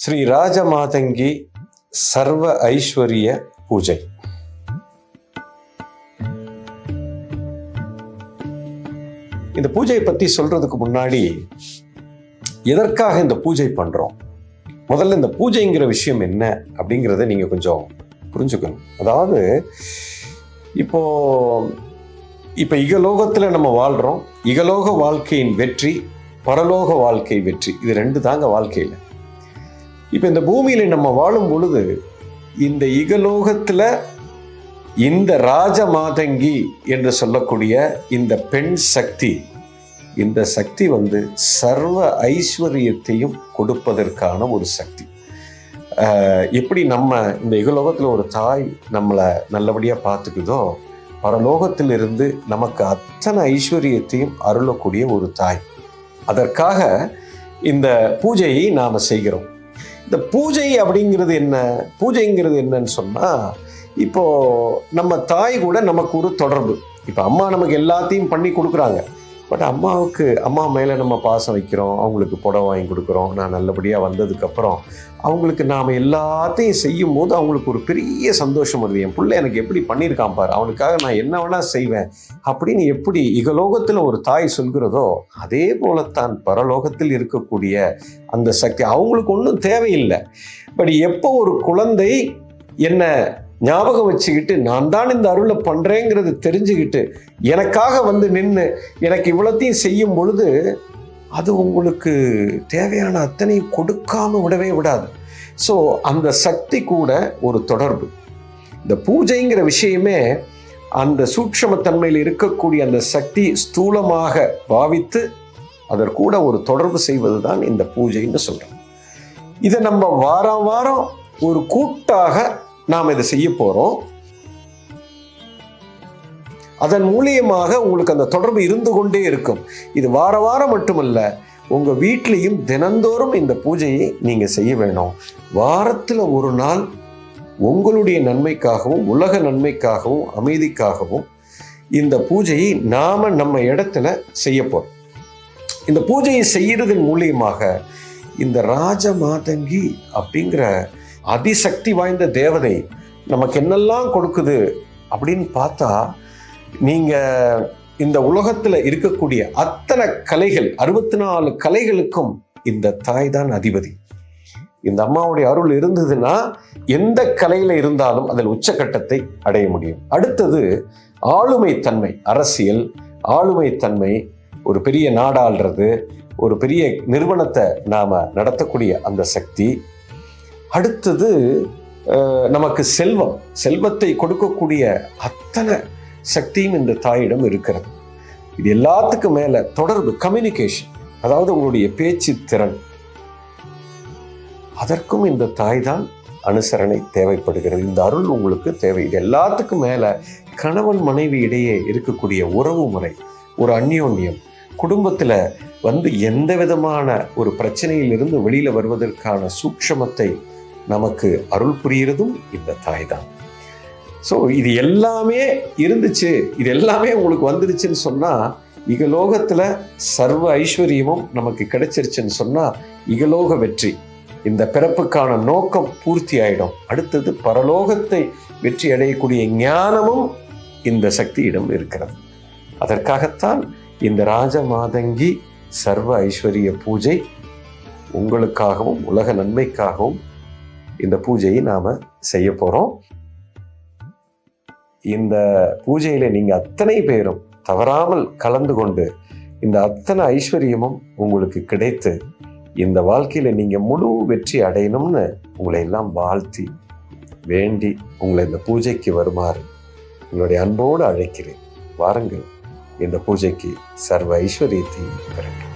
ஸ்ரீ ராஜமாதங்கி சர்வ ஐஸ்வர்ய பூஜை. இந்த பூஜையை பற்றி சொல்றதுக்கு முன்னாடி எதற்காக இந்த பூஜை பண்றோம், முதல்ல இந்த பூஜைங்கிற விஷயம் என்ன அப்படிங்கிறத நீங்க கொஞ்சம் புரிஞ்சுக்கணும். அதாவது இப்போ இகலோகத்தில் நம்ம வாழ்றோம். இகலோக வாழ்க்கையின் வெற்றி, பரலோக வாழ்க்கை வெற்றி, இது ரெண்டு தாங்க வாழ்க்கையில். இப்போ இந்த பூமியில நம்ம வாழும் பொழுது இந்த இகலோகத்துல இந்த ராஜமாதங்கி என்று சொல்லக்கூடிய இந்த பெண் சக்தி, இந்த சக்தி சர்வ ஐஸ்வர்யத்தையும் கொடுப்பதற்கான ஒரு சக்தி. எப்படி நம்ம இந்த இகலோகத்தில் ஒரு தாய் நம்மளை நல்லபடியாக பார்த்துக்குதோ, பரலோகத்திலிருந்து நமக்கு அத்தனை ஐஸ்வர்யத்தையும் அருளக்கூடிய ஒரு தாய். அதற்காக இந்த பூஜையை நாம் செய்கிறோம். இந்த பூஜை அப்படிங்கிறது என்ன, பூஜைங்கிறது என்னன்னு சொன்னால், இப்போ நம்ம தாய் கூட நமக்கு ஒரு தொடர்பு. இப்போ அம்மா நமக்கு எல்லாத்தையும் பண்ணி கொடுக்குறாங்க. பட் அம்மா மேலே நம்ம பாசம் வைக்கிறோம், அவங்களுக்கு புடவை வாங்கி கொடுக்குறோம். நான் நல்லபடியாக வந்ததுக்கப்புறம் அவங்களுக்கு நாம் எல்லாத்தையும் செய்யும் போது அவங்களுக்கு ஒரு பெரிய சந்தோஷம் வருது. என் பிள்ளை எனக்கு எப்படி பண்ணியிருக்கான் பாரு, அவனுக்காக நான் என்ன வேணால் செய்வேன் அப்படின்னு எப்படி இகலோகத்தில் ஒரு தாய் சொல்கிறதோ, அதே போலத்தான் பரலோகத்தில் இருக்கக்கூடிய அந்த சக்தி. அவங்களுக்கு ஒன்றும் தேவையில்லை. பட் எப்போ ஒரு குழந்தை என்ன ஞாபகம் வச்சுக்கிட்டு நான் தான் இந்த அருளை பண்ணுறேங்கிறது தெரிஞ்சுக்கிட்டு எனக்காக நின்று எனக்கு இவ்வளோத்தையும் செய்யும் பொழுது, அது உங்களுக்கு தேவையான அத்தனையும் கொடுக்காம விடவே விடாது. ஸோ அந்த சக்தி கூட ஒரு தொடர்பு. இந்த பூஜைங்கிற விஷயமே அந்த சூட்சுமத்தன்மையில் இருக்கக்கூடிய அந்த சக்தி ஸ்தூலமாக பாவித்து அதற்கூட ஒரு தொடர்பு செய்வது தான் இந்த பூஜைன்னு சொல்கிறோம். இதை நம்ம வாரம் வாரம் ஒரு கூட்டாக நாம் இதை செய்ய போகிறோம். அதன் மூலியமாக உங்களுக்கு அந்த தொடர்பு இருந்து கொண்டே இருக்கும். இது வார வாரம் மட்டுமல்ல, உங்கள் வீட்லேயும் தினந்தோறும் இந்த பூஜையை நீங்கள் செய்ய வேணும். வாரத்தில் ஒரு நாள் உங்களுடைய நன்மைக்காகவும் உலக நன்மைக்காகவும் அமைதிக்காகவும் இந்த பூஜையை நாம் நம்ம இடத்துல செய்ய போகிறோம். இந்த பூஜையை செய்யறதன் மூலியமாக இந்த ராஜமாதங்கி அப்படிங்கிற அதிசக்தி வாய்ந்த தேவதை நமக்கு என்னெல்லாம் கொடுக்குது அப்படின்னு பார்த்தா, நீங்கள் இந்த உலகத்தில் இருக்கக்கூடிய அத்தனை கலைகள், 64 கலைகளுக்கும் இந்த தாய் தான் அதிபதி. இந்த அம்மாவுடைய அருள் இருந்ததுன்னா எந்த கலையில் இருந்தாலும் அதில் உச்சக்கட்டத்தை அடைய முடியும். அடுத்தது ஆளுமைத்தன்மை, அரசியல் ஆளுமைத்தன்மை, ஒரு பெரிய நாடாளுறது, ஒரு பெரிய நிறுவனத்தை நாம் நடத்தக்கூடிய அந்த சக்தி. அடுத்தது நமக்கு செல்வத்தை கொடுக்கக்கூடிய அத்தனை சக்தியும் இந்த தாயிடம் இருக்கிறது. இது எல்லாத்துக்கும் மேல தொடர்பு, கம்யூனிகேஷன், அதாவது உங்களுடைய பேச்சு திறன், அதற்கும் இந்த தாய் தான் அனுசரணை தேவைப்படுகிறது. இந்த அருள் உங்களுக்கு தேவை. இது எல்லாத்துக்கும் மேல கணவன் மனைவி இடையே இருக்கக்கூடிய உறவு முறை, ஒரு அந்யோன்யம், குடும்பத்துல எந்த விதமான ஒரு பிரச்சனையிலிருந்து வெளியில வருவதற்கான சூட்சமத்தை நமக்கு அருள் புரிகிறதும் இந்த தாய் தான். ஸோ இது எல்லாமே இருந்துச்சு, இது எல்லாமே உங்களுக்கு வந்துருச்சுன்னு சொன்னால், இகலோகத்தில் சர்வ ஐஸ்வர்யமும் நமக்கு கிடைச்சிருச்சுன்னு சொன்னால் இகலோக வெற்றி, இந்த பிறப்புக்கான நோக்கம் பூர்த்தி ஆயிடும். அடுத்தது பரலோகத்தை வெற்றி அடையக்கூடிய ஞானமும் இந்த சக்தியிடம் இருக்கிறது. அதற்காகத்தான் இந்த ராஜமாதங்கி சர்வ ஐஸ்வர்ய பூஜை உங்களுக்காகவும் உலக நன்மைக்காகவும் இந்த பூஜையை நாம் செய்ய போகிறோம். இந்த பூஜையில் நீங்கள் அத்தனை பேரும் தவறாமல் கலந்து கொண்டு இந்த அத்தனை ஐஸ்வர்யமும் உங்களுக்கு கிடைத்து இந்த வாழ்க்கையில் நீங்கள் முழு வெற்றி அடையணும்னு உங்களை எல்லாம் வாழ்த்தி வேண்டி உங்களை இந்த பூஜைக்கு வருமாறு உங்களுடைய அன்போடு அழைக்கிறேன். வாருங்கள், இந்த பூஜைக்கு சர்வ ஐஸ்வர்யத்தை பெறட்டும்.